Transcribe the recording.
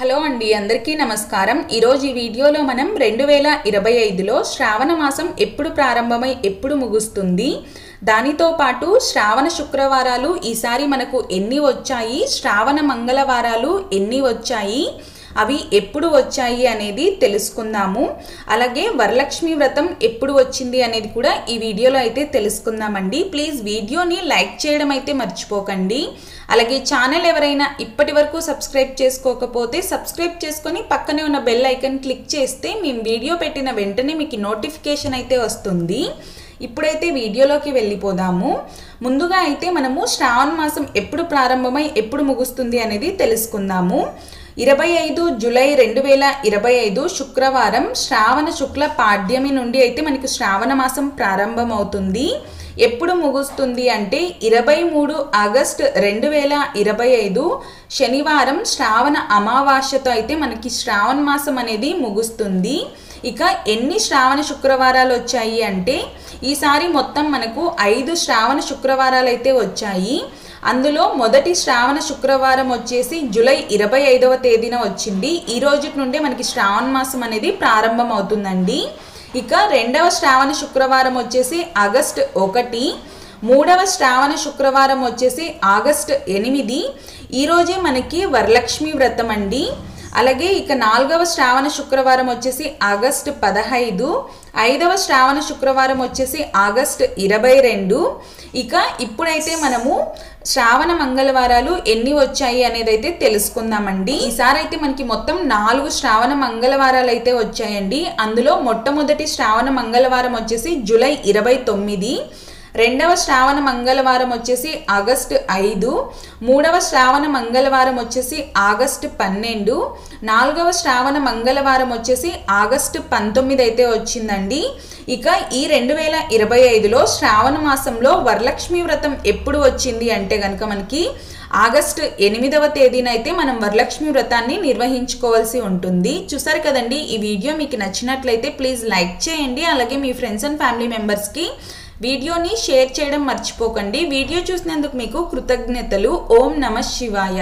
Hello అండి అందరికీ నమస్కారం। ఈ రోజు ఈ వీడియోలో మనం 2025 లో శ్రావణ మాసం ఎప్పుడు ప్రారంభమై ఎప్పుడు ముగుస్తుంది, దానితో పాటు శ్రావణ శుక్రవారాలు ఈసారి మనకు ఎన్ని వచ్చాయి, శ్రావణ మంగళవారాలు ఎన్ని వచ్చాయి, అవి ఎప్పుడు వచ్చాయి అనేది తెలుసుకుందాము। అలాగే వరలక్ష్మి వ్రతం ఎప్పుడు వచ్చింది అనేది కూడా ఈ వీడియోలో అయితే తెలుసుకుందామండి। ప్లీజ్ వీడియోని లైక్ చేయడం అయితే మర్చిపోకండి। అలాగే ఛానల్ ఎవరైనా ఇప్పటివరకు సబ్స్క్రైబ్ చేసుకోకపోతే సబ్స్క్రైబ్ చేసుకొని పక్కనే ఉన్న బెల్ ఐకాన్ క్లిక్ చేస్తే మేము వీడియో పెట్టిన వెంటనే మీకు నోటిఫికేషన్ అయితే వస్తుంది। ఇప్పుడైతే వీడియోలోకి వెళ్ళిపోదాము। ముందుగా అయితే మనము శ్రావణ మాసం ఎప్పుడు ప్రారంభమై ఎప్పుడు ముగుస్తుంది అనేది తెలుసుకుందాము। 25 జూలై 2025 శుక్రవారం శ్రావణ శుక్ల పాడ్యమి నుండి అయితే మనకి శ్రావణ మాసం ప్రారంభమవుతుంది। ఎప్పుడు ముగుస్తుంది అంటే 23 ఆగస్ట్ 2025 శనివారం శ్రావణ అమావాస్యతో అయితే మనకి శ్రావణ మాసం అనేది ముగుస్తుంది। ఇక ఎన్ని శ్రావణ శుక్రవారాలు వచ్చాయి అంటే ఈసారి మొత్తం మనకు 5 శ్రావణ శుక్రవారాలు అయితే వచ్చాయి। అందులో మొదటి శ్రావణ శుక్రవారం వచ్చేసి జూలై 25వ తేదీన వచ్చింది। ఈ రోజు నుండి మనకి శ్రావణ మాసం అనేది ప్రారంభం అవుతుందండి। ఇక రెండవ శ్రావణ శుక్రవారం వచ్చేసి ఆగస్ట్ 1, మూడవ శ్రావణ శుక్రవారం వచ్చేసి ఆగస్ట్ 8, ఈ రోజే మనకి వరలక్ష్మి వ్రతం అండి। అలాగే ఇక నాలుగవ శ్రావణ శుక్రవారం వచ్చేసి ఆగస్ట్ 15, ఐదవ శ్రావణ శుక్రవారం వచ్చేసి ఆగస్ట్ 22। ఇక ఇప్పుడైతే మనము శ్రావణ మంగళవారాలు ఎన్ని వచ్చాయి అనేది అయితే తెలుసుకుందామండి। ఈసారి అయితే మనకి మొత్తం 4 శ్రావణ మంగళవారాలు అయితే వచ్చాయండి। అందులో మొట్టమొదటి శ్రావణ మంగళవారం వచ్చేసి జూలై 29, రెండవ శ్రావణ మంగళవారం వచ్చేసి ఆగస్ట్ 5, మూడవ శ్రావణ మంగళవారం వచ్చేసి ఆగస్ట్ 12, నాలుగవ శ్రావణ మంగళవారం వచ్చేసి ఆగస్ట్ 19 అయితే వచ్చిందండి। ఇక ఈ 2025లో శ్రావణ మాసంలో వరలక్ష్మి వ్రతం ఎప్పుడు వచ్చింది అంటే కనుక మనకి ఆగస్ట్ 8వ తేదీన అయితే మనం వరలక్ష్మి వ్రతాన్ని నిర్వహించుకోవాల్సి ఉంటుంది। చూసారు కదండి, ఈ వీడియో మీకు నచ్చినట్లయితే ప్లీజ్ లైక్ చేయండి। అలాగే మీ ఫ్రెండ్స్ అండ్ ఫ్యామిలీ మెంబర్స్కి వీడియోని షేర్ చేయడం మర్చిపోకండి। వీడియో చూసినందుకు మీకు కృతజ్ఞతలు। ఓం నమః శివాయ।